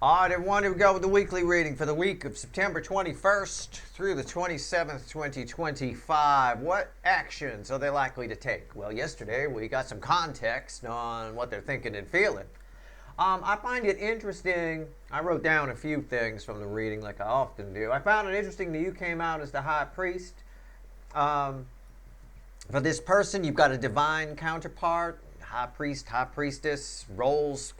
All right, everyone, here we go with the weekly reading for the week of September 21st through the 27th, 2025. What actions are they likely to take? Well, yesterday we got some context on what they're thinking and feeling. I find it interesting. I wrote down a few things from the reading like I often do. I found it interesting that you came out as the high priest. For this person, you've got a divine counterpart. High priest, high priestess roles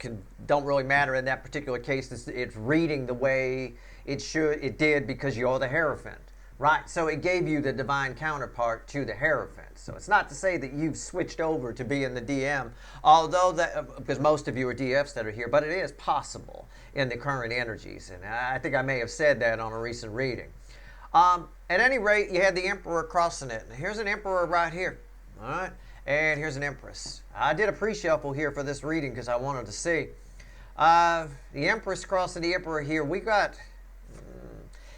don't really matter in that particular case. It's reading the way it did because you're the Hierophant, right? So it gave you the divine counterpart to the Hierophant. So it's not to say that you've switched over to being the DM, although because most of you are DFs that are here, but it is possible in the current energies, and I think I may have said that on a recent reading. At any rate, you had the Emperor crossing it. Here's an Emperor right here, all right? And here's an Empress. I did a pre-shuffle here for this reading because I wanted to see. The Empress crossing the Emperor here. We got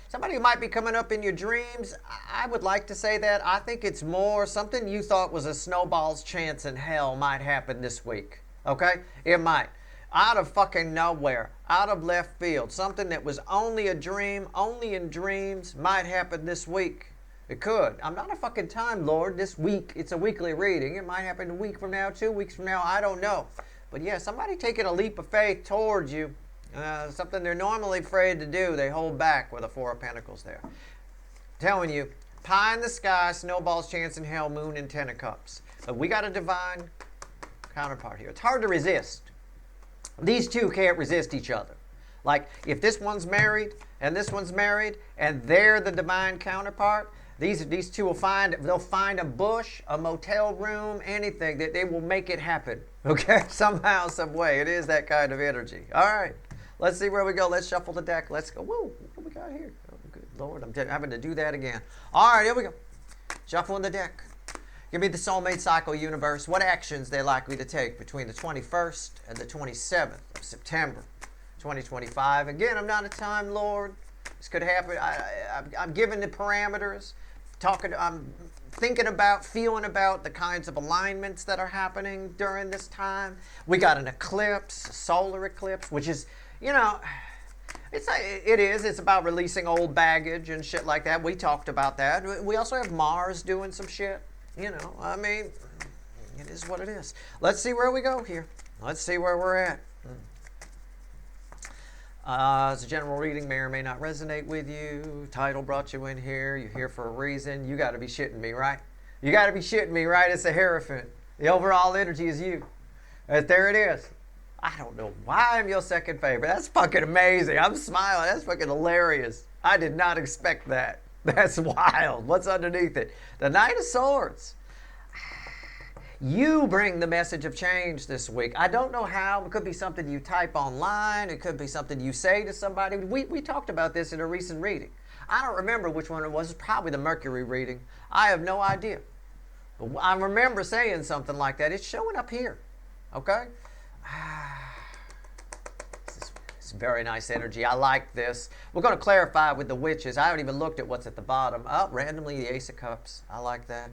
somebody who might be coming up in your dreams. I would like to say that. I think it's more something you thought was a snowball's chance in hell might happen this week. Okay? It might. Out of fucking nowhere. Out of left field. Something that was only a dream, only in dreams, might happen this week. It could. I'm not a fucking Time Lord. This week, it's a weekly reading. It might happen a week from now, 2 weeks from now. I don't know. But yeah, somebody taking a leap of faith towards you. Something they're normally afraid to do. They hold back with a Four of Pentacles there. Telling you, pie in the sky, snowball's chance in hell, moon and Ten of Cups. But we got a divine counterpart here. It's hard to resist. These two can't resist each other. Like, if this one's married and this one's married and they're the divine counterpart, these two will find a bush, a motel room, anything that they will make it happen. Okay? Somehow, some way. It is that kind of energy. All right. Let's see where we go. Let's shuffle the deck. Let's go. Woo! What do we got here? Oh, good Lord. I'm having to do that again. All right. Here we go. Shuffling the deck. Give me the soulmate cycle universe. What actions they're likely to take between the 21st and the 27th of September 2025. Again, I'm not a Time Lord. This could happen. I'm giving the parameters. I'm thinking about, feeling about the kinds of alignments that are happening during this time. We got an eclipse, a solar eclipse, which is, it's about releasing old baggage and shit like that. We talked about that. We also have Mars doing some shit. It is what it is. Let's see where we go here. Let's see where we're at. It's a general reading, may or may not resonate with you. Title brought you in here. You're here for a reason. You got to be shitting me, right? You got to be shitting me, right? It's a Hierophant. The overall energy is you. There it is. I don't know why I'm your second favorite. That's fucking amazing. I'm smiling. That's fucking hilarious. I did not expect that. That's wild. What's underneath it? The Knight of Swords. You bring the message of change this week. I don't know how. It could be something you type online. It could be something you say to somebody. We talked about this in a recent reading. I don't remember which one it was. It's probably the Mercury reading. I have no idea. But I remember saying something like that. It's showing up here. Okay? It's very nice energy. I like this. We're going to clarify with the witches. I haven't even looked at what's at the bottom. Oh, randomly the Ace of Cups. I like that.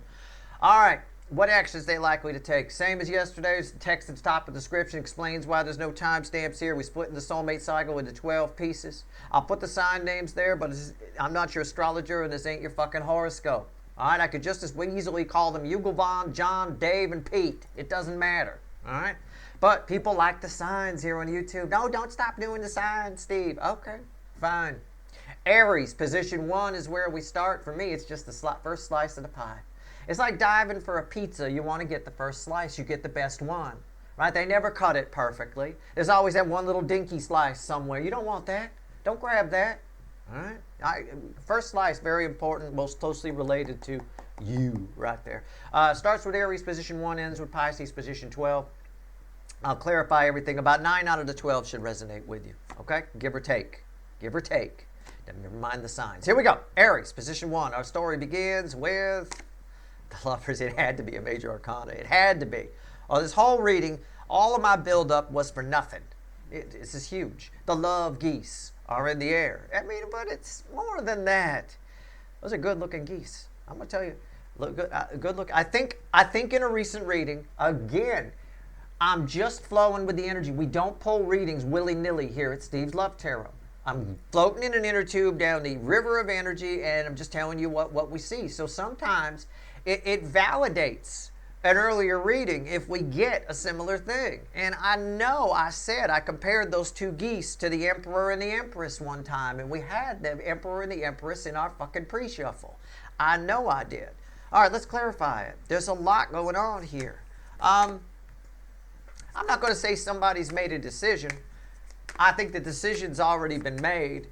All right. What actions they likely to take? Same as yesterday's. Text at the top of the description explains why there's no timestamps here. We split the soulmate cycle into 12 pieces. I'll put the sign names there, but I'm not your astrologer, and this ain't your fucking horoscope. All right? I could just as easily call them Yugovan, John, Dave, and Pete. It doesn't matter. All right? But people like the signs here on YouTube. No, don't stop doing the signs, Steve. Okay, fine. Aries, position 1 is where we start. For me, it's just the first slice of the pie. It's like diving for a pizza. You want to get the first slice. You get the best one, right? They never cut it perfectly. There's always that one little dinky slice somewhere. You don't want that. Don't grab that, all right? First slice, very important, most closely related to you right there. Starts with Aries, position 1, ends with Pisces, position 12. I'll clarify everything. About 9 out of the 12 should resonate with you, okay? Give or take. Give or take. Never mind the signs. Here we go. Aries, position 1. Our story begins with the Lovers. It had to be a major arcana. It had to be. Oh, this whole reading, all of my buildup was for nothing. This is huge. The love geese are in the air. But it's more than that. Those are good-looking geese. I'm going to tell you. Look good. Good look. I think in a recent reading, again, I'm just flowing with the energy. We don't pull readings willy-nilly here at Steve's Love Tarot. I'm floating in an inner tube down the river of energy, and I'm just telling you what we see. So sometimes it validates an earlier reading if we get a similar thing. And I know I said I compared those two geese to the Emperor and the Empress one time, and we had the Emperor and the Empress in our fucking pre-shuffle. I know I did. All right, let's clarify it. There's a lot going on here. I'm not going to say somebody's made a decision. I think the decision's already been made.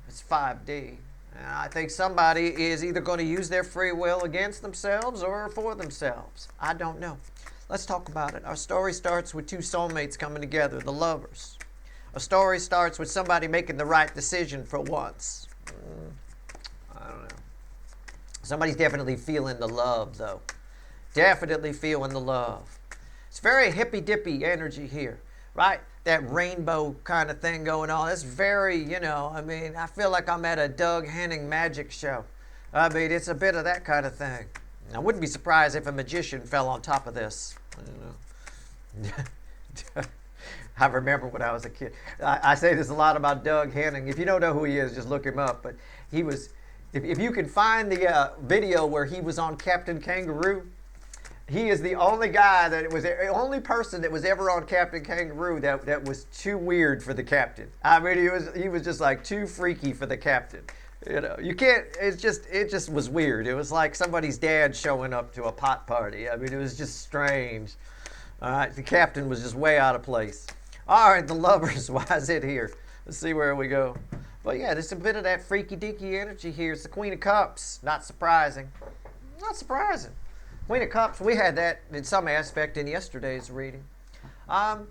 It's 5D. And I think somebody is either going to use their free will against themselves or for themselves. I don't know. Let's talk about it. Our story starts with two soulmates coming together, the lovers. A story starts with somebody making the right decision for once. I don't know. Somebody's definitely feeling the love, though. Definitely feeling the love. It's very hippy-dippy energy here, right? That rainbow kind of thing going on. It's very, I mean, I feel like I'm at a Doug Henning magic show. I mean, it's a bit of that kind of thing. I wouldn't be surprised if a magician fell on top of this. I don't know. I remember when I was a kid. I say this a lot about Doug Henning. If you don't know who he is, just look him up. But he was, if you can find the video where he was on Captain Kangaroo, he is the only guy the only person that was ever on Captain Kangaroo that was too weird for the captain. I mean, he was just like too freaky for the captain. You can't. It just was weird. It was like somebody's dad showing up to a pot party. I mean, it was just strange. All right, the captain was just way out of place. All right, the lovers. Why is it here? Let's see where we go. But yeah, there's a bit of that freaky deaky energy here. It's the Queen of Cups. Not surprising. Not surprising. Queen of Cups, we had that in some aspect in yesterday's reading. That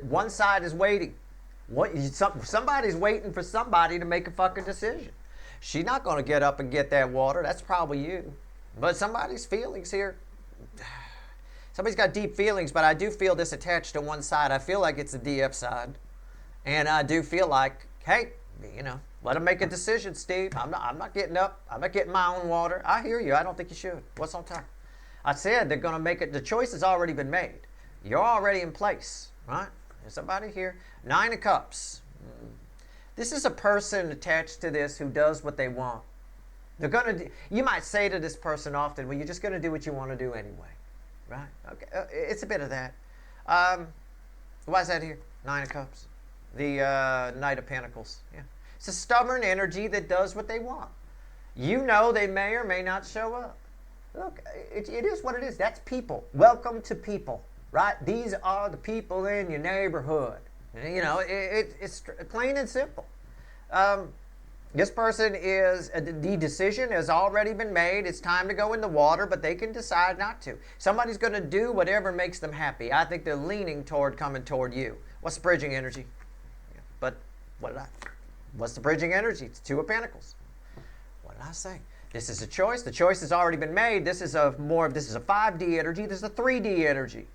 one side is waiting. Somebody's waiting for somebody to make a fucking decision. She's not going to get up and get that water. That's probably you. But somebody's feelings here. Somebody's got deep feelings, but I do feel this attached to one side. I feel like it's the DF side. And I do feel like, hey, let them make a decision, Steve. I'm not getting up. I'm not getting my own water. I hear you. I don't think you should. What's on time? I said they're going to make it. The choice has already been made. You're already in place, right? There's somebody here. 9 of Cups. This is a person attached to this who does what they want. They're going to. You might say to this person often, well, you're just going to do what you want to do anyway, right? Okay. It's a bit of that. Why is that here? 9 of Cups. The Knight of Pentacles. Yeah. It's a stubborn energy that does what they want. They may or may not show up. Look, it is what it is. That's people. Welcome to people, right? These are the people in your neighborhood. It's plain and simple. This person the decision has already been made. It's time to go in the water, but they can decide not to. Somebody's going to do whatever makes them happy. I think they're leaning toward coming toward you. What's the bridging energy? But what's the bridging energy? It's 2 of Pentacles. What did I say? This is a choice. The choice has already been made. This is a 5D energy. This is a 3D energy.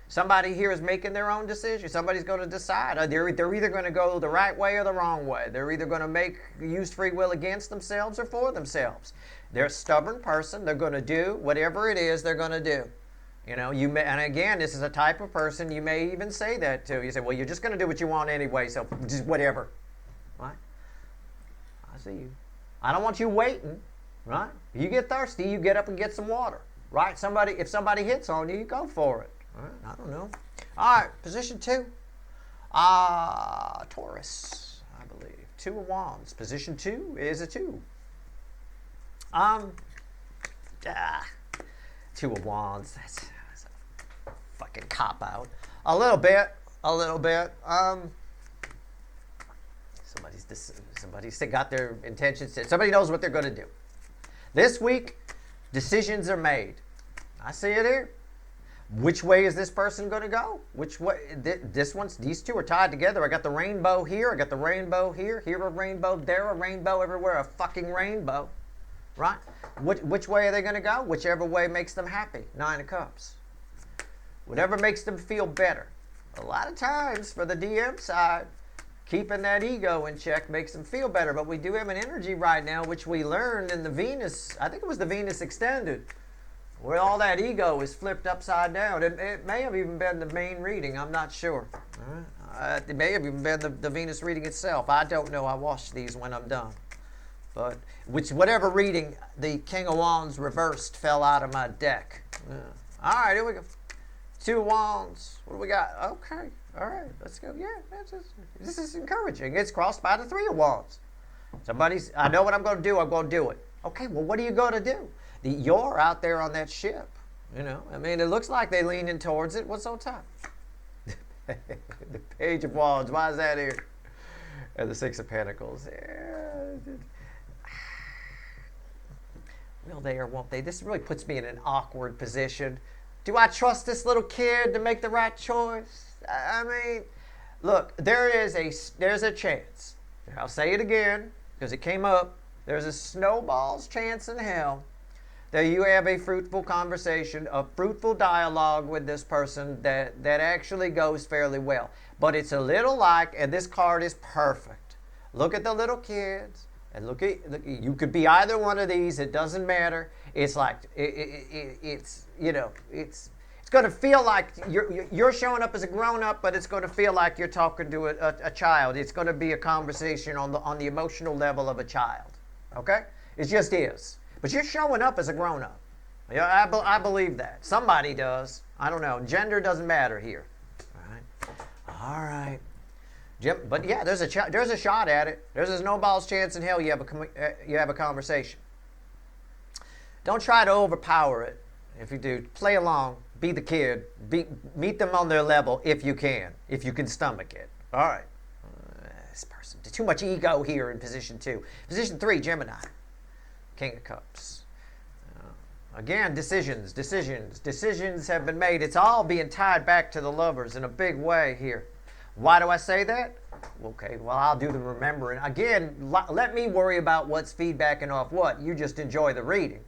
Somebody here is making their own decision. Somebody's going to decide. They're either going to go the right way or the wrong way. They're either going to use free will against themselves or for themselves. They're a stubborn person. They're going to do whatever it is they're going to do. And again, this is a type of person you may even say that to. You say, well, you're just going to do what you want anyway, so just whatever. Right? I see you. I don't want you waiting. Right? You get thirsty, you get up and get some water. Right? If somebody hits on you, you go for it. Right? I don't know. All right, position 2. Taurus, I believe. 2 of Wands. Position 2 is a 2. 2 of Wands. That's a fucking cop-out. A little bit. Somebody's got their intentions set. Somebody knows what they're going to do. This week, decisions are made. I see it here. Which way is this person going to go? Which way? These two are tied together. I got the rainbow here. I got the rainbow here. Here a rainbow. There a rainbow. Everywhere a fucking rainbow. Right? Which way are they going to go? Whichever way makes them happy. 9 of Cups. Whatever makes them feel better. A lot of times for the DM side, keeping that ego in check makes them feel better. But we do have an energy right now, which we learned in the Venus. I think it was the Venus extended. where all that ego is flipped upside down. It may have even been the main reading. I'm not sure. It may have even been the Venus reading itself. I don't know. I watch these when I'm done. But whatever reading, the King of Wands reversed fell out of my deck. All right, here we go. 2 Wands. What do we got? Okay. All right, let's go. Yeah, this is encouraging. It's crossed by the 3 of Wands. I know what I'm going to do. I'm going to do it. Okay, well, what are you going to do? You're out there on that ship. You know, I mean, it looks like they're leaning towards it. What's on top? The Page of Wands. Why is that here? And the 6 of Pentacles. Will they or won't they? This really puts me in an awkward position. Do I trust this little kid to make the right choice? I mean, look, there's a chance. I'll say it again because it came up. There's a snowball's chance in hell that you have a fruitful conversation, a fruitful dialogue with this person that actually goes fairly well. But it's a little like, and this card is perfect. Look at the little kids, and look, you could be either one of these. It doesn't matter. It's like it's going to feel like you're showing up as a grown-up, but it's going to feel like you're talking to a child. It's going to be a conversation on the emotional level of a child. Okay, it just is. But you're showing up as a grown-up. Yeah, I believe that. Somebody does. I don't know. Gender doesn't matter here. All right. Jim, but yeah, there's a shot at it. There's a snowball's chance in hell you have a conversation. Don't try to overpower it. If you do, play along. Be the kid. Meet them on their level if you can stomach it. All right. This person. Too much ego here in position 2. Position 3, Gemini. King of Cups. Again, decisions have been made. It's all being tied back to the lovers in a big way here. Why do I say that? Okay, well, I'll do the remembering. Again, let me worry about what's feedbacking off what. You just enjoy the reading.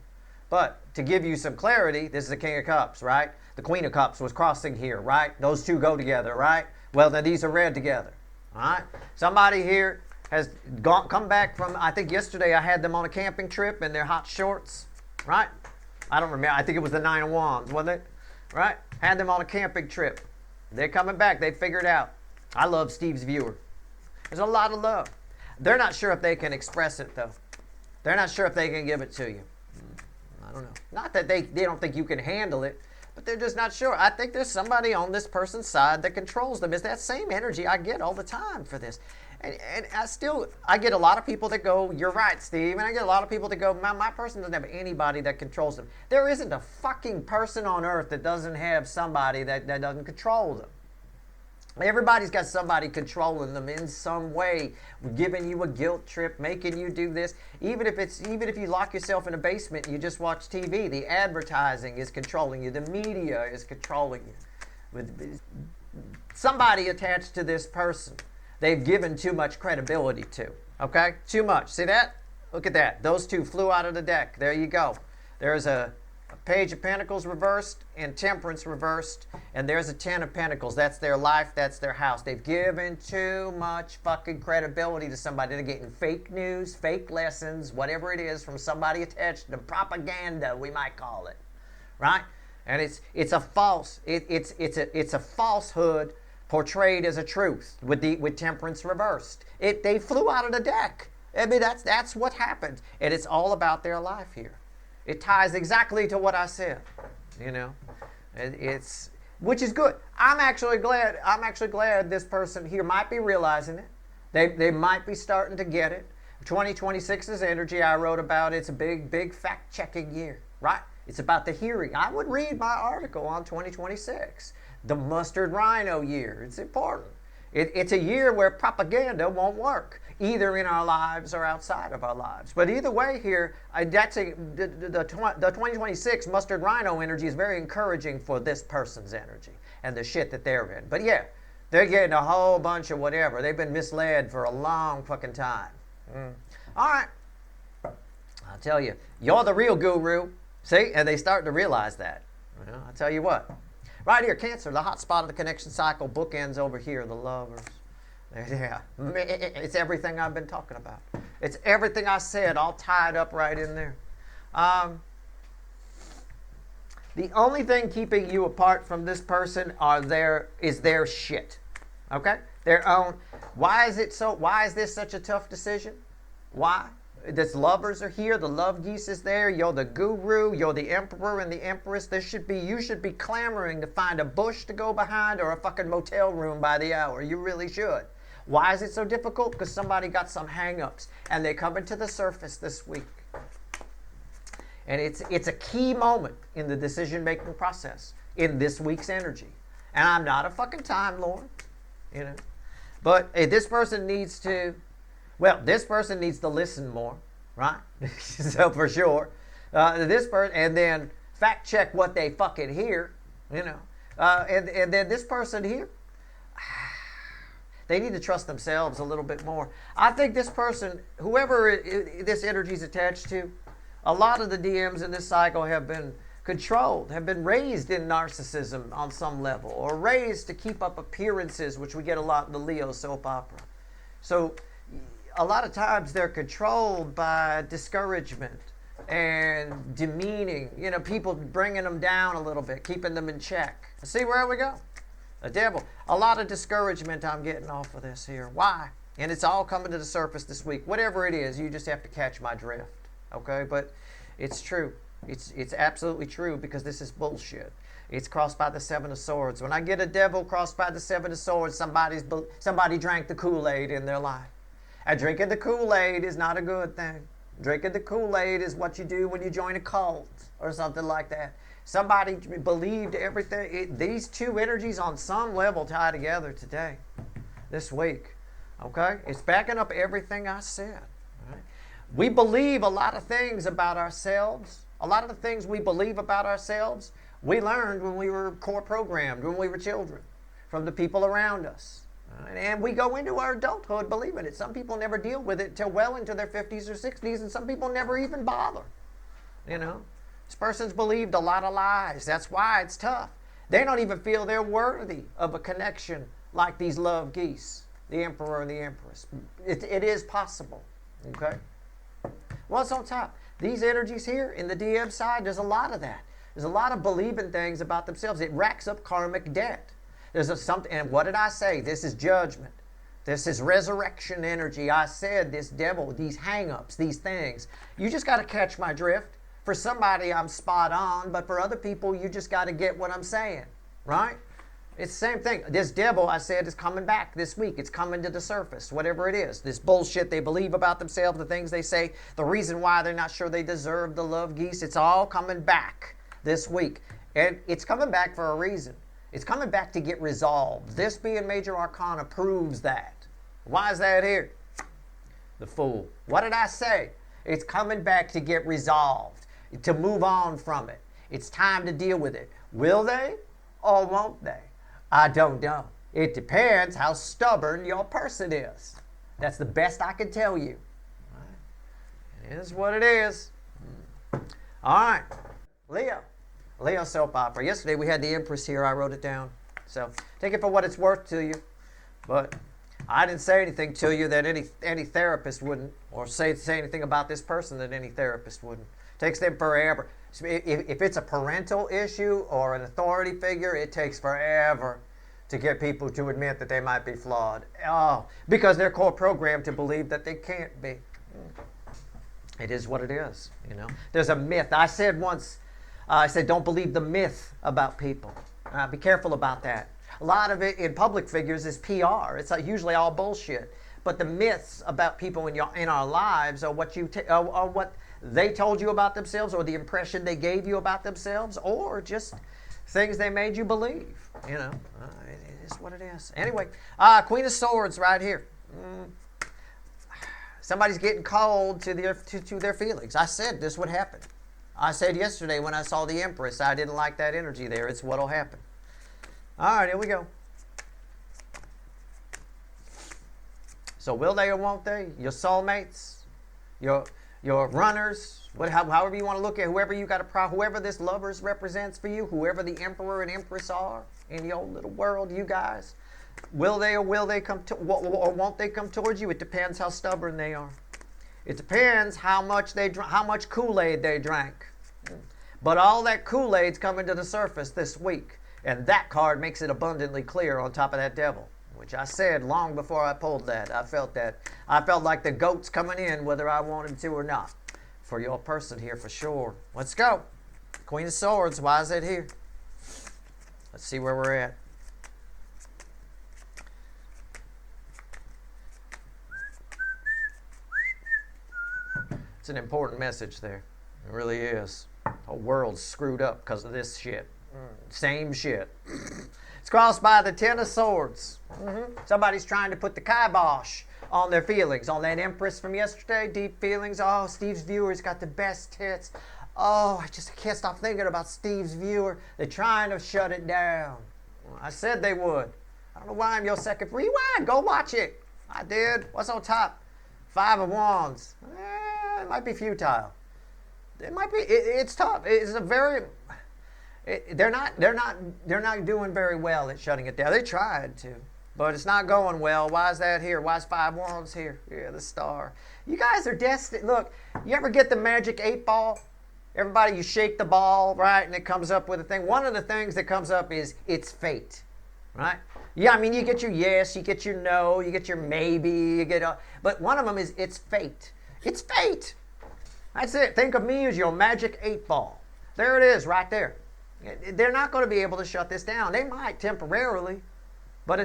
But to give you some clarity, this is the King of Cups, right? The Queen of Cups was crossing here, right? Those two go together, right? Well, then these are read together, all right? Somebody here has come back from, I think yesterday I had them on a camping trip in their hot shorts, right? I don't remember. I think it was the 9 of Wands, wasn't it? Right? Had them on a camping trip. They're coming back. They figured out. I love Steve's viewer. There's a lot of love. They're not sure if they can express it, though. They're not sure if they can give it to you. I don't know. Not that they don't think you can handle it, but they're just not sure. I think there's somebody on this person's side that controls them. It's that same energy I get all the time for this. And I get a lot of people that go, you're right, Steve. And I get a lot of people that go, my person doesn't have anybody that controls them. There isn't a fucking person on earth that doesn't have somebody that doesn't control them. Everybody's got somebody controlling them in some way, giving you a guilt trip, making you do this. Even if you lock yourself in a basement and you just watch TV, the advertising is controlling you. The media is controlling you. With somebody attached to this person, they've given too much credibility to. Okay? Too much. See that? Look at that. Those two flew out of the deck. There you go. There's a Page of Pentacles reversed and Temperance reversed, and there's a 10 of Pentacles. That's their life, that's their house. They've given too much fucking credibility to somebody. They're getting fake news, fake lessons, whatever it is from somebody attached to them. Propaganda, we might call it, right? And it's a falsehood portrayed as a truth with Temperance reversed. They flew out of the deck. I mean, that's what happened, and it's all about their life here. It ties exactly to what I said, you know. Which is good. I'm actually glad this person here might be realizing it. They might be starting to get it. 2026's energy I wrote about, it's a big fact-checking year, right? It's about the hearing. I would read my article on 2026, the mustard rhino year. It's important. It's a year where propaganda won't work, either in our lives or outside of our lives. But either way here, the 2026 mustard rhino energy is very encouraging for this person's energy and the shit that they're in. But yeah, they're getting a whole bunch of whatever. They've been misled for a long fucking time. All right. I'll tell you, you're the real guru. See? And they start to realize that. Well, I'll tell you what. Right here, Cancer, the hot spot of the connection cycle, bookends over here, the lovers. Yeah, it's everything I've been talking about. It's everything I said, all tied up right in there. The only thing keeping you apart from this person is their shit. Okay? Their own. Why is this such a tough decision? Why? This lovers are here, the love geese is there, you're the guru, you're the emperor and the empress. You should be clamoring to find a bush to go behind or a fucking motel room by the hour. You really should. Why is it so difficult? Because somebody got some hang-ups and they're coming to the surface this week. And it's a key moment in the decision-making process in this week's energy. And I'm not a fucking Time Lord, you know. But this person needs to listen more, right? So for sure. This person, and then fact check what they fucking hear, you know. And then this person here, they need to trust themselves a little bit more. I think this person, whoever this energy is attached to, a lot of the DMs in this cycle have been controlled, have been raised in narcissism on some level, or raised to keep up appearances, which we get a lot in the Leo soap opera. So a lot of times they're controlled by discouragement and demeaning, you know, people bringing them down a little bit, keeping them in check. See where we go? The devil. A lot of discouragement I'm getting off of this here. Why? And it's all coming to the surface this week. Whatever it is, you just have to catch my drift. Okay? But it's true. It's absolutely true, because this is bullshit. It's crossed by the Seven of Swords. When I get a devil crossed by the Seven of Swords, somebody drank the Kool-Aid in their life. And drinking the Kool-Aid is not a good thing. Drinking the Kool-Aid is what you do when you join a cult or something like that. Somebody believed everything. These two energies on some level tie together today, this week. Okay? It's backing up everything I said. Right? We believe a lot of things about ourselves. A lot of the things we believe about ourselves, we learned when we were core programmed, when we were children, from the people around us. And we go into our adulthood believing it. Some people never deal with it until well into their 50s or 60s, and some people never even bother. You know, this person's believed a lot of lies. That's why it's tough. They don't even feel they're worthy of a connection like these love geese, the emperor and the empress. It is possible. Okay? What's on top? These energies here in the DM side, there's a lot of that. There's a lot of believing things about themselves. It racks up karmic debt. And what did I say? This is judgment. This is resurrection energy. I said this devil, these hang-ups, these things. You just got to catch my drift. For somebody, I'm spot on, but for other people, you just got to get what I'm saying, right? It's the same thing. This devil, I said, is coming back this week. It's coming to the surface, whatever it is. This bullshit they believe about themselves, the things they say, the reason why they're not sure they deserve the love geese, it's all coming back this week. And it's coming back for a reason. It's coming back to get resolved. This being major arcana proves that. Why is that here? The Fool. What did I say? It's coming back to get resolved, to move on from it. It's time to deal with it. Will they or won't they? I don't know. It depends how stubborn your person is. That's the best I can tell you. It is what it is. All right. Leo soap opera. Yesterday we had the Empress here. I wrote it down. So take it for what it's worth to you. But I didn't say anything to you that any therapist wouldn't, or say anything about this person that any therapist wouldn't. It takes them forever. If it's a parental issue or an authority figure, it takes forever to get people to admit that they might be flawed. Oh, because they're core programmed to believe that they can't be. It is what it is, you know. There's a myth. I said once, I said, don't believe the myth about people. Be careful about that. A lot of it in public figures is PR. It's usually all bullshit. But the myths about people in our lives are what are what they told you about themselves, or the impression they gave you about themselves, or just things they made you believe. You know, it is what it is. Anyway, Queen of Swords right here. Somebody's getting cold to their feelings. I said this would happen. I said yesterday when I saw the Empress, I didn't like that energy there. It's what'll happen. All right, here we go. So will they or won't they? Your soulmates, your runners, however you want to look at whoever you got whoever this lovers represents for you, whoever the emperor and empress are in your little world, you guys. Will they or won't they come towards you? It depends how stubborn they are. It depends how much Kool-Aid they drank. But all that Kool-Aid's coming to the surface this week. And that card makes it abundantly clear on top of that devil, which I said long before I pulled that. I felt that. I felt like the goat's coming in whether I wanted to or not. For your person here for sure. Let's go. Queen of Swords. Why is it here? Let's see where we're at. It's an important message there. It really is. The whole world's screwed up because of this shit. Same shit. It's crossed by the Ten of Swords. Somebody's trying to put the kibosh on their feelings. On that Empress from yesterday, deep feelings. Oh, Steve's Viewer's got the best hits. Oh, I just can't stop thinking about Steve's Viewer. They're trying to shut it down. Well, I said they would. I don't know why I'm your second. Rewind. Go watch it. I did. What's on top? Five of Wands. It might be futile. It might be. It's tough. It's a very. They're not doing very well at shutting it down. They tried to, but it's not going well. Why is that here? Why is Five Wands here? Yeah, the Star. You guys are destined. Look, you ever get the magic 8-ball? Everybody, you shake the ball, right, and it comes up with a thing. One of the things that comes up is it's fate, right? Yeah, I mean, you get your yes, you get your no, you get your maybe, you get. But one of them is it's fate. It's fate. That's it. Think of me as your magic 8-ball. There it is, right there. They're not going to be able to shut this down. They might temporarily, but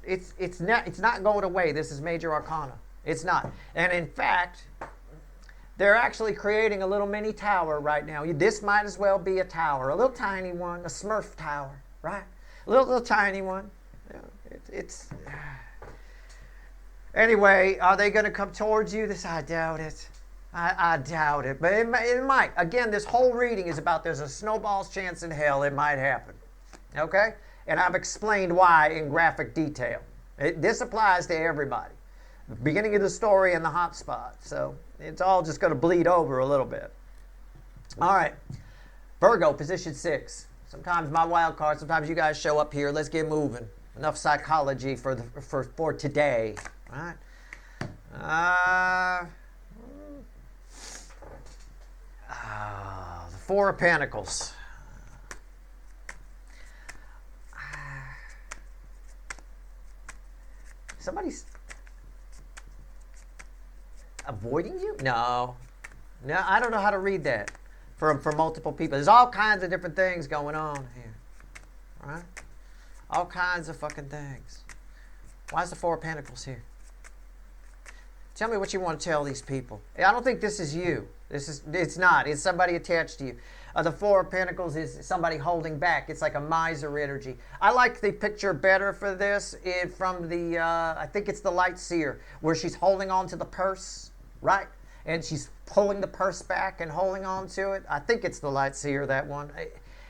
it's not going away. This is major arcana. It's not. And in fact, they're actually creating a little mini tower right now. This might as well be a tower, a little tiny one, a Smurf tower, right? A little tiny one. Anyway, are they going to come towards you? I doubt it. I doubt it, but it might. Again, this whole reading is about there's a snowball's chance in hell it might happen. Okay? And I've explained why in graphic detail. This applies to everybody. The beginning of the story and the hot spot. So it's all just going to bleed over a little bit. All right. Virgo, position 6. Sometimes my wild card, sometimes you guys show up here. Let's get moving. Enough psychology for today. All right? The Four of Pentacles. Somebody's avoiding you? No, I don't know how to read that for multiple people. There's all kinds of different things going on here, right? All kinds of fucking things. Why is the Four of Pentacles here? Tell me what you want to tell these people. I don't think this is you. It's not. It's somebody attached to you. The Four of Pentacles is somebody holding back. It's like a miser energy. I like the picture better for this from the, I think it's the Light Seer, where she's holding on to the purse, right? And she's pulling the purse back and holding on to it. I think it's the Light Seer, that one.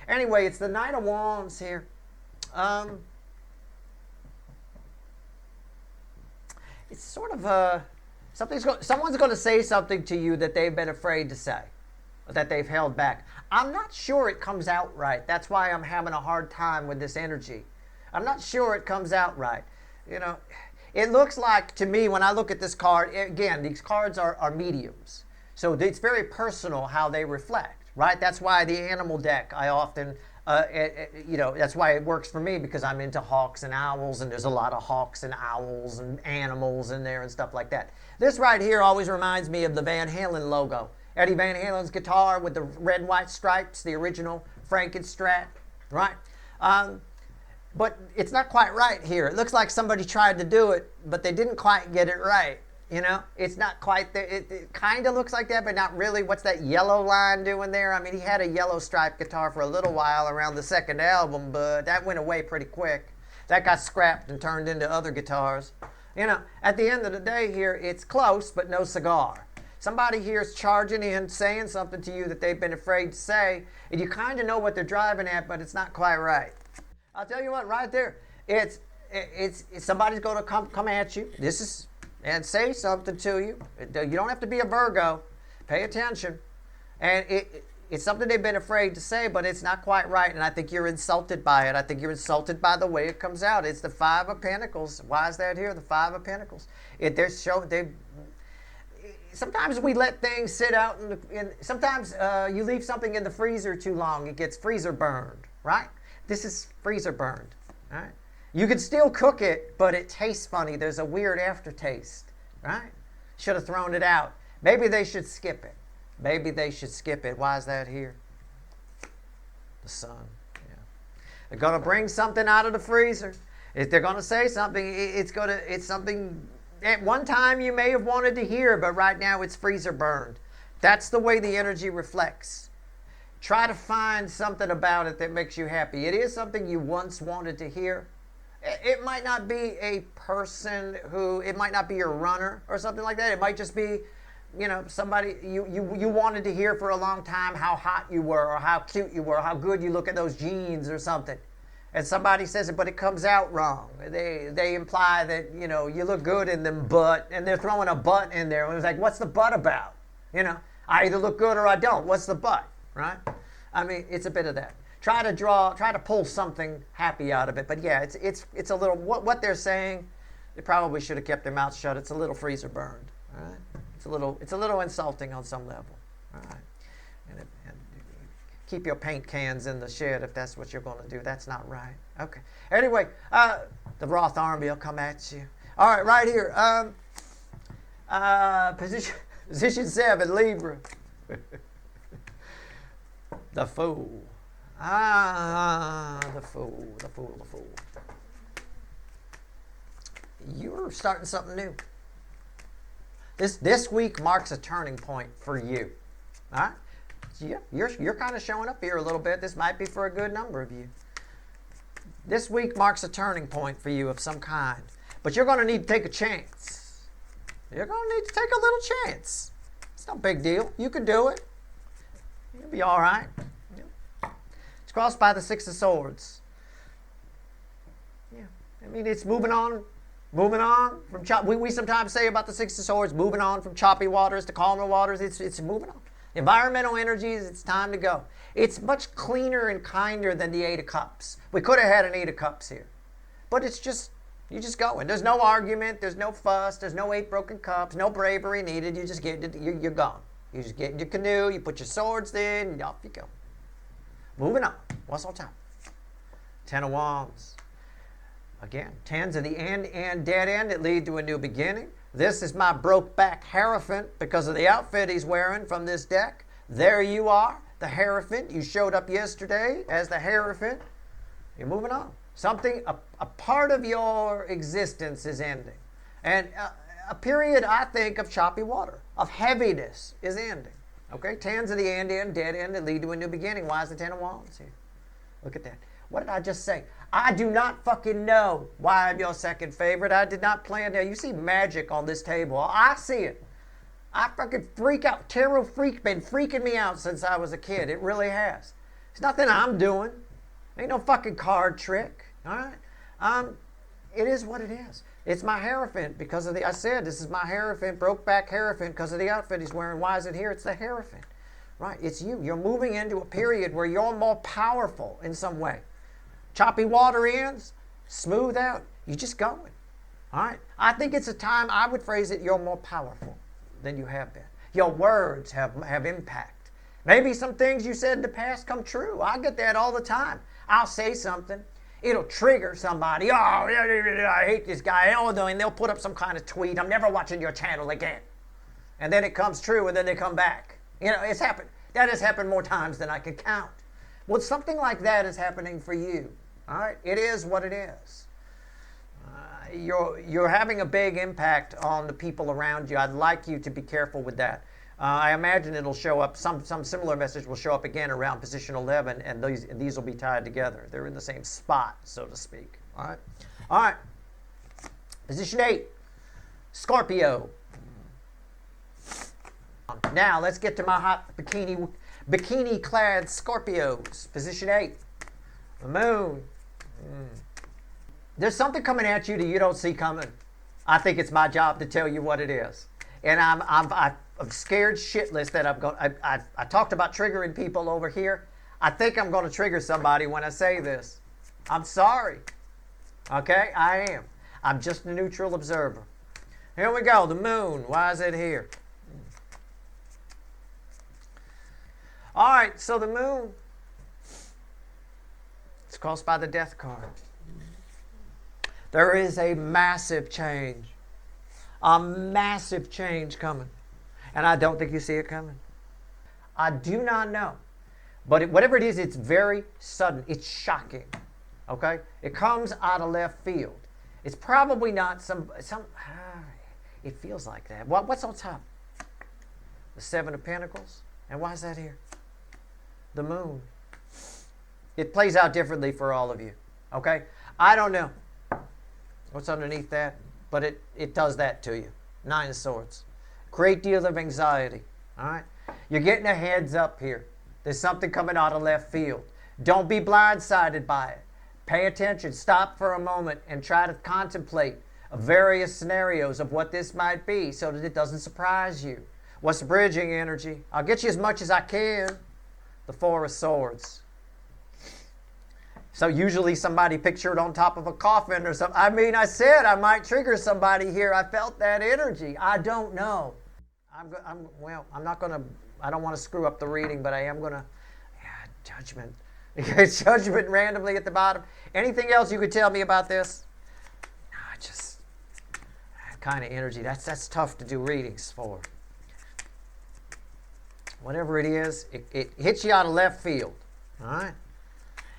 Anyway, it's the Knight of Wands here. It's sort of a... Someone's going to say something to you that they've been afraid to say, that they've held back. I'm not sure it comes out right. That's why I'm having a hard time with this energy. I'm not sure it comes out right. You know, it looks like to me when I look at this card, again, these cards are mediums. So it's very personal how they reflect, right? That's why the animal deck, I often, that's why it works for me, because I'm into hawks and owls, and there's a lot of hawks and owls and animals in there and stuff like that. This right here always reminds me of the Van Halen logo. Eddie Van Halen's guitar with the red, white stripes, the original Frankenstrat, right? But it's not quite right here. It looks like somebody tried to do it, but they didn't quite get it right. You know, it's not quite there. It kind of looks like that, but not really. What's that yellow line doing there? I mean, he had a yellow striped guitar for a little while around the second album, but that went away pretty quick. That got scrapped and turned into other guitars. You know, at the end of the day here, it's close, but no cigar. Somebody here is charging in, saying something to you that they've been afraid to say, and you kind of know what they're driving at, but it's not quite right. I'll tell you what, right there, it's somebody's going to come at you. And say something to you. You don't have to be a Virgo. Pay attention. And it's something they've been afraid to say, but it's not quite right, and I think you're insulted by it. I think you're insulted by the way it comes out. It's the Five of Pentacles. Why is that here? The Five of Pentacles. sometimes we let things sit out sometimes you leave something in the freezer too long, it gets freezer burned, right? This is freezer burned, right? You could still cook it, but it tastes funny. There's a weird aftertaste, right? Should have thrown it out. Maybe they should skip it. Maybe they should skip it. Why is that here? The sun. Yeah. They're going to bring something out of the freezer. If they're going to say something, it's something at one time you may have wanted to hear, but right now it's freezer burned. That's the way the energy reflects. Try to find something about it that makes you happy. It is something you once wanted to hear. It might not be a person it might not be your runner or something like that. It might just be, somebody you wanted to hear for a long time how hot you were or how cute you were or how good you look at those jeans or something. And somebody says it, but it comes out wrong. They imply that, you look good in them butt, and they're throwing a butt in there. And it's like, what's the butt about? I either look good or I don't. What's the butt, right? I mean, it's a bit of that. Try to pull something happy out of it. But yeah, it's a little, what they're saying, they probably should have kept their mouths shut. It's a little freezer burned, all right? It's a little insulting on some level, all right? And keep your paint cans in the shed if that's what you're going to do. That's not right. Okay. Anyway, the Roth Army will come at you. All right, right here. Position 7, Libra. The Fool. The Fool. You're starting something new. This week marks a turning point for you. All right? Yeah, you're kind of showing up here a little bit. This might be for a good number of you. This week marks a turning point for you of some kind. But you're going to need to take a chance. You're going to need to take a little chance. It's no big deal. You can do it. You'll be all right. It's crossed by the Six of Swords. Yeah, I mean, it's moving on from we sometimes say about the Six of Swords, moving on from choppy waters to calmer waters. It's moving on. Environmental energies, it's time to go. It's much cleaner and kinder than the Eight of Cups. We could have had an Eight of Cups here, but it's just, you just go. And there's no argument, there's no fuss, there's no 8 broken cups, no bravery needed. You just get, you're gone. You just get in your canoe, you put your swords in, and off you go. Moving on. What's on top? 10 of Wands. Again, 10s of the end and dead end that lead to a new beginning. This is my broke back Hierophant because of the outfit he's wearing from this deck. There you are, the Hierophant. You showed up yesterday as the Hierophant. You're moving on. Something, a part of your existence is ending. And a period, I think, of choppy water, of heaviness is ending. Okay, 10s of the end, dead end that lead to a new beginning. Why is the 10 of Wands here? Look at that. What did I just say? I do not fucking know why I'm your second favorite. I did not plan that. You see magic on this table. I see it. I fucking freak out. Tarot been freaking me out since I was a kid. It really has. It's nothing I'm doing. Ain't no fucking card trick. All right? It is what it is. It's my Hierophant because of I said this is my Hierophant, broke back Hierophant because of the outfit he's wearing. Why is it here? It's the Hierophant. Right? It's you. You're moving into a period where you're more powerful in some way. Choppy water ends, smooth out. You're just going. All right? I think it's a time, I would phrase it, you're more powerful than you have been. Your words have impact. Maybe some things you said in the past come true. I get that all the time. I'll say something. It'll trigger somebody. Oh, I hate this guy. Oh, and they'll put up some kind of tweet. I'm never watching your channel again. And then it comes true, and then they come back. It's happened. That has happened more times than I can count. Well, something like that is happening for you. All right? It is what it is. You're having a big impact on the people around you. I'd like you to be careful with that. I imagine it'll show up, some similar message will show up again around position 11, and these will be tied together. They're in the same spot, so to speak. All right? All right. Position 8, Scorpio. Now, let's get to my hot bikini-clad Scorpios. Position 8, the Moon. There's something coming at you that you don't see coming. I think it's my job to tell you what it is. And I'm scared shitless that I talked about triggering people over here. I think I'm going to trigger somebody when I say this. I'm sorry. Okay? I am. I'm just a neutral observer. Here we go. The Moon. Why is it here? All right, so the moon, it's crossed by the death card. There is a massive change coming. And I don't think you see it coming. I do not know. But whatever it is, it's very sudden. It's shocking. Okay? It comes out of left field. It's probably not it feels like that. What's on top? The Seven of Pentacles. And why is that here? The moon. It plays out differently for all of you. Okay? I don't know what's underneath that, but it does that to you. Nine of Swords. Great deal of anxiety. All right? You're getting a heads up here. There's something coming out of left field. Don't be blindsided by it. Pay attention. Stop for a moment and try to contemplate various scenarios of what this might be so that it doesn't surprise you. What's the bridging energy? I'll get you as much as I can. The Four of Swords. So usually somebody pictured on top of a coffin or something. I mean, I said I might trigger somebody here. I felt that energy. I don't know. I'm not going to, I don't want to screw up the reading, but I am going to, judgment. Judgment randomly at the bottom. Anything else you could tell me about this? No, just that kind of energy. That's tough to do readings for. Whatever it is, it hits you out of left field. All right?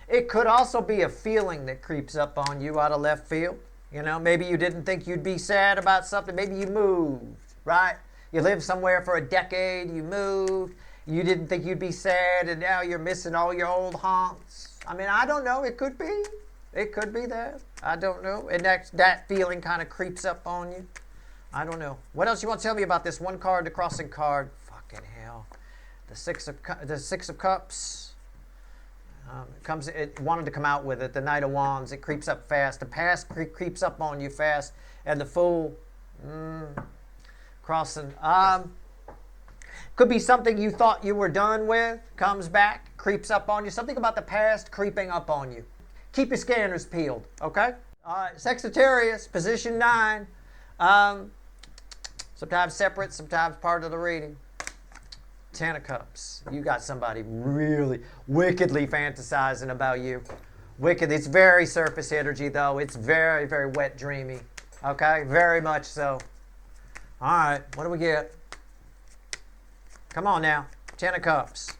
It could also be a feeling that creeps up on you out of left field. You know, maybe you didn't think you'd be sad about something. Maybe you moved, right? You lived somewhere for a decade, you moved. You didn't think you'd be sad, and now you're missing all your old haunts. I mean, I don't know. It could be. It could be that. I don't know. And that feeling kind of creeps up on you. I don't know. What else you want to tell me about this one card, the crossing card? Fucking hell. The Six of Cups. It wanted to come out with it. The Knight of Wands. It creeps up fast. The past creeps up on you fast. And the Fool. Crossing. Could be something you thought you were done with. Comes back. Creeps up on you. Something about the past creeping up on you. Keep your scanners peeled. Okay? Sagittarius. Position 9. Sometimes separate. Sometimes part of the reading. Ten of Cups. You got somebody really wickedly fantasizing about you. Wicked. It's very surface energy, though. It's very, very wet, dreamy. Okay? Very much so. All right. What do we get? Come on now. Ten of Cups.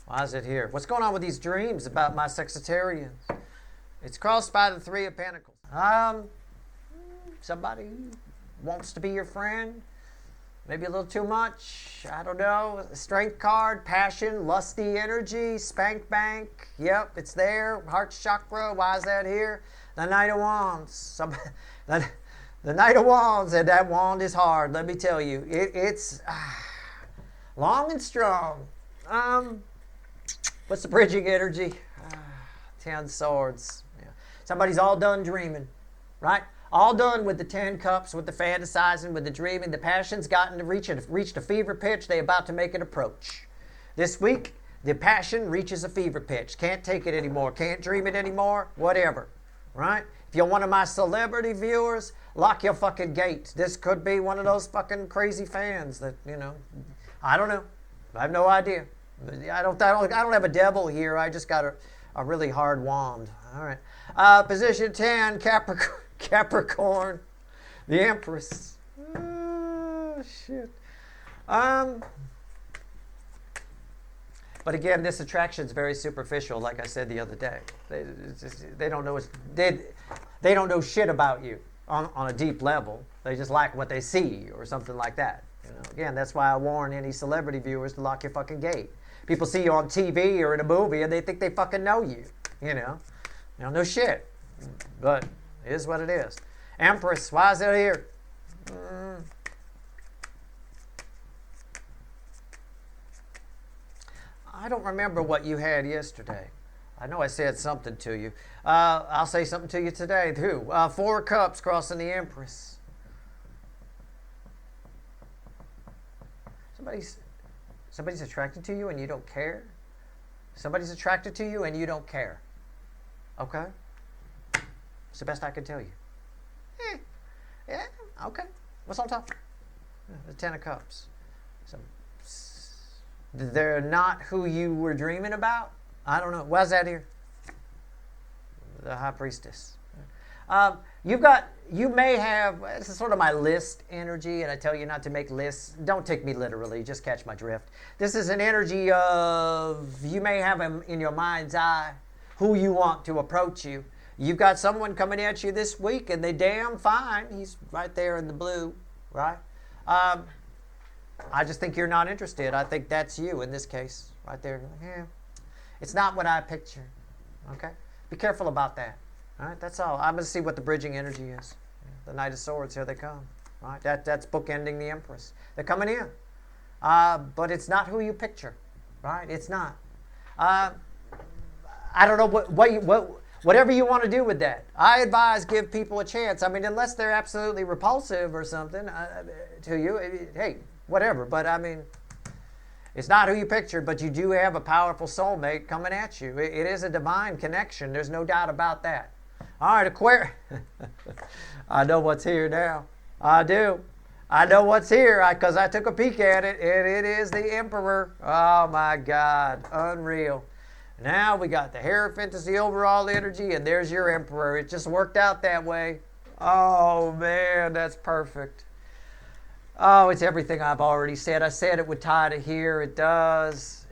Why is it here? What's going on with these dreams about my Sagittarians? It's crossed by the Three of Pentacles. Somebody wants to be your friend. Maybe a little too much. I don't know. Strength card, passion, lusty energy, spank bank. Yep, it's there. Heart chakra. Why is that here? The Knight of Wands. The Knight of Wands, and that wand is hard. Let me tell you, it's long and strong. What's the bridging energy? 10 Swords. Yeah. Somebody's all done dreaming, right? All done with the 10 Cups, with the fantasizing, with the dreaming. The passion's gotten to reached a fever pitch. They're about to make an approach. This week, the passion reaches a fever pitch. Can't take it anymore. Can't dream it anymore. Whatever, right? If you're one of my celebrity viewers, lock your fucking gate. This could be one of those fucking crazy fans that, you know, I don't know. I have no idea. I don't have a devil here. I just got a really hard wand. All right. Position 10, Capricorn, the Empress. Oh, shit. But again, this attraction is very superficial, like I said the other day. They don't know they don't know shit about you on a deep level. They just like what they see or something like that. You know? Again, that's why I warn any celebrity viewers to lock your fucking gate. People see you on TV or in a movie and they think they fucking know you. You know, no shit. But it is what it is. Empress, why is it here? I don't remember what you had yesterday. I know I said something to you. I'll say something to you today, too. 4 of Cups crossing the Empress. Somebody's attracted to you and you don't care? Somebody's attracted to you and you don't care. Okay? It's the best I can tell you. Yeah, okay. What's on top? The Ten of Cups. So they're not who you were dreaming about. I don't know. Why's that here? The High Priestess. You may have, this is sort of my list energy, and I tell you not to make lists. Don't take me literally, just catch my drift. This is an energy of, you may have in your mind's eye who you want to approach you. You've got someone coming at you this week, and they damn fine. He's right there in the blue, right? I just think you're not interested. I think that's you in this case, right there. Yeah, it's not what I picture, okay? Be careful about that. All right, that's all. I'm going to see what the bridging energy is. The Knight of Swords, here they come. All right, that's bookending the Empress. They're coming in. But it's not who you picture, right? It's not. I don't know whatever you want to do with that. I advise give people a chance. I mean, unless they're absolutely repulsive or something to you, hey, whatever. But I mean, it's not who you pictured, but you do have a powerful soulmate coming at you. It is a divine connection. There's no doubt about that. All right, Aquarius. I know what's here now. I do. I know what's here because I took a peek at it, and it is the Emperor. Oh, my God. Unreal. Now we got the Hierophant as the overall energy, and there's your Emperor. It just worked out that way. Oh, man, that's perfect. Oh, it's everything I've already said. I said it would tie to here. It does.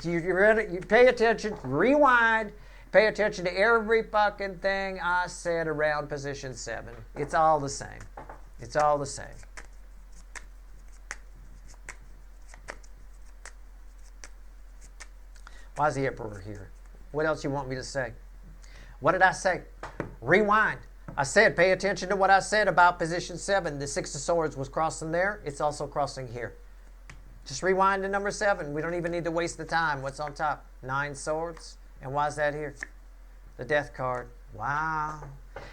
You pay attention. Rewind. Pay attention to every fucking thing I said around position 7. It's all the same. It's all the same. Why is the Emperor here? What else you want me to say? What did I say? Rewind. I said pay attention to what I said about position 7. The Six of Swords was crossing there. It's also crossing here. Just rewind to number 7. We don't even need to waste the time. What's on top? 9 swords. And why is that here? The Death card. Wow.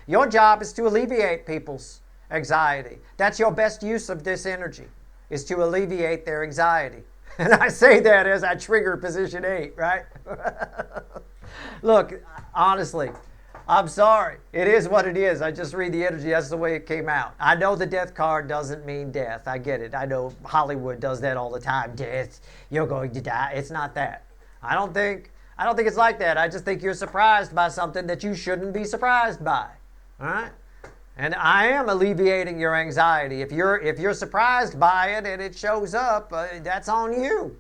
Your job is to alleviate people's anxiety. That's your best use of this energy, is to alleviate their anxiety. And I say that as I trigger position 8, right? Look, honestly, I'm sorry. It is what it is. I just read the energy. That's the way it came out. I know the Death card doesn't mean death. I get it. I know Hollywood does that all the time. Death, you're going to die. It's not that. I don't think it's like that. I just think you're surprised by something that you shouldn't be surprised by. All right? And I am alleviating your anxiety. If you're surprised by it and it shows up, that's on you.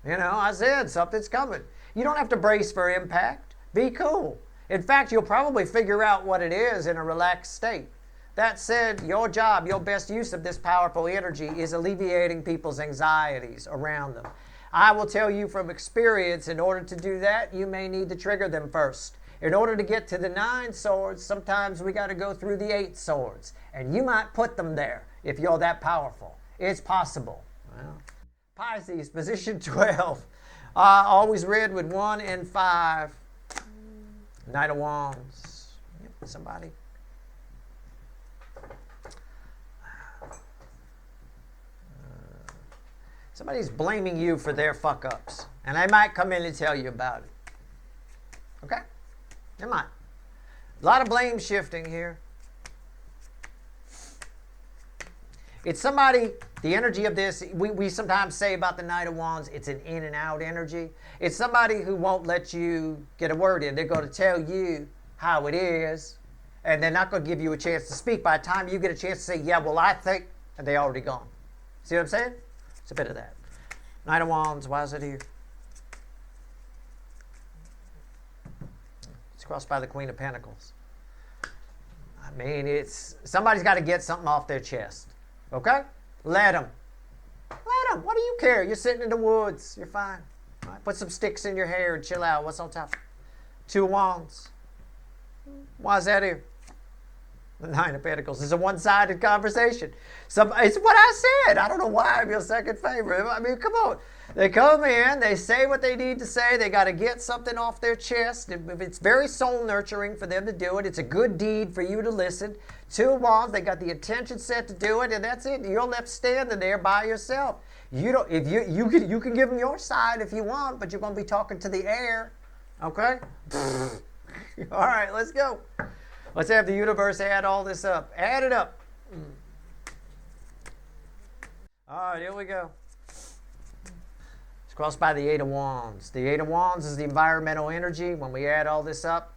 You know, I said something's coming. You don't have to brace for impact. Be cool. In fact, you'll probably figure out what it is in a relaxed state. That said, your job, your best use of this powerful energy is alleviating people's anxieties around them. I will tell you from experience, in order to do that, you may need to trigger them first. In order to get to the 9 swords, sometimes we got to go through the 8 swords. And you might put them there if you're that powerful. It's possible. Well, Pisces, position 12. Always read with 1 and 5. Knight of Wands. Yep, somebody. Somebody's blaming you for their fuck-ups. And they might come in and tell you about it. Okay? They might. A lot of blame shifting here. It's somebody, the energy of this, we sometimes say about the Knight of Wands, it's an in and out energy. It's somebody who won't let you get a word in. They're going to tell you how it is, and they're not going to give you a chance to speak. By the time you get a chance to say, yeah, well, I think, and they're already gone. See what I'm saying? It's a bit of that. Knight of Wands, why is it here? It's crossed by the Queen of Pentacles. I mean, it's somebody's got to get something off their chest. Okay? Let them. Let them. What do you care? You're sitting in the woods. You're fine. All right? Put some sticks in your hair and chill out. What's on top? 2 wands. Why is that here? The 9 of Pentacles. It's a one-sided conversation. It's what I said. I don't know why I'm your second favorite. I mean, come on. They come in, they say what they need to say. They got to get something off their chest. If it's very soul nurturing for them to do it, it's a good deed for you to listen. 2 wands, they got the intention set to do it, and that's it. You're left standing there by yourself. You don't. If you can give them your side if you want, but you're going to be talking to the air. Okay. All right, let's go. Let's have the universe add all this up. Add it up. All right, here we go. It's crossed by the Eight of Wands. The Eight of Wands is the environmental energy. When we add all this up,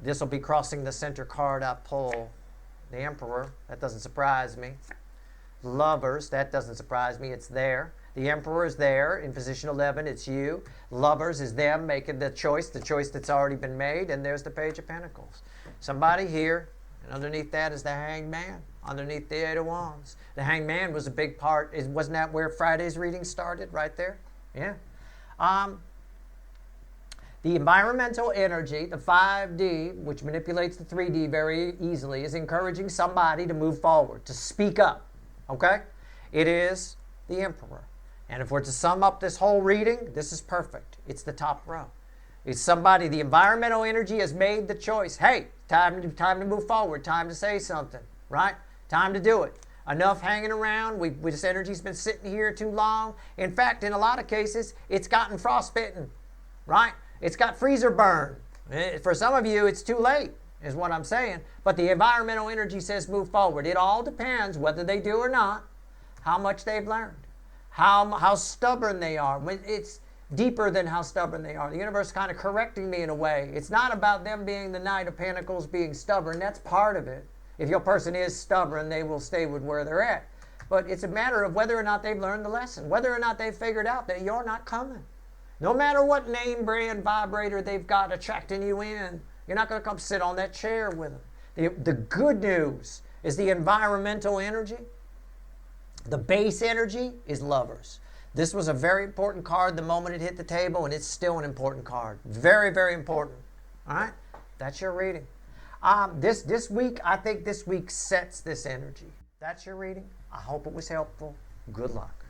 this will be crossing the center card I pull. The Emperor, that doesn't surprise me. Lovers, that doesn't surprise me. It's there. The Emperor is there in position 11. It's you. Lovers is them making the choice that's already been made. And there's the Page of Pentacles. Somebody here, and underneath that is the Hanged Man. Underneath the Eight of Wands. The Hanged Man was a big part. Wasn't that where Friday's reading started? Right there? Yeah. The environmental energy, the 5D, which manipulates the 3D very easily, is encouraging somebody to move forward, to speak up. Okay? It is the Emperor. And if we're to sum up this whole reading, this is perfect. It's the top row. It's somebody, the environmental energy has made the choice. Hey, time to move forward, time to say something, right? Time to do it. Enough hanging around. This energy's been sitting here too long. In fact, in a lot of cases, it's gotten frostbitten, right? It's got freezer burn. For some of you, it's too late, is what I'm saying. But the environmental energy says move forward. It all depends, whether they do or not, how much they've learned, how stubborn they are. It's deeper than how stubborn they are. The universe is kind of correcting me in a way. It's not about them being the Knight of Pentacles, being stubborn. That's part of it. If your person is stubborn, they will stay with where they're at. But it's a matter of whether or not they've learned the lesson, whether or not they've figured out that you're not coming. No matter what name, brand, vibrator they've got attracting you in, you're not going to come sit on that chair with them. The good news is the environmental energy. The base energy is Lovers. This was a very important card the moment it hit the table, and it's still an important card. Very, very important. All right? That's your reading. This week, I think this week sets this energy. That's your reading. I hope it was helpful. Good luck.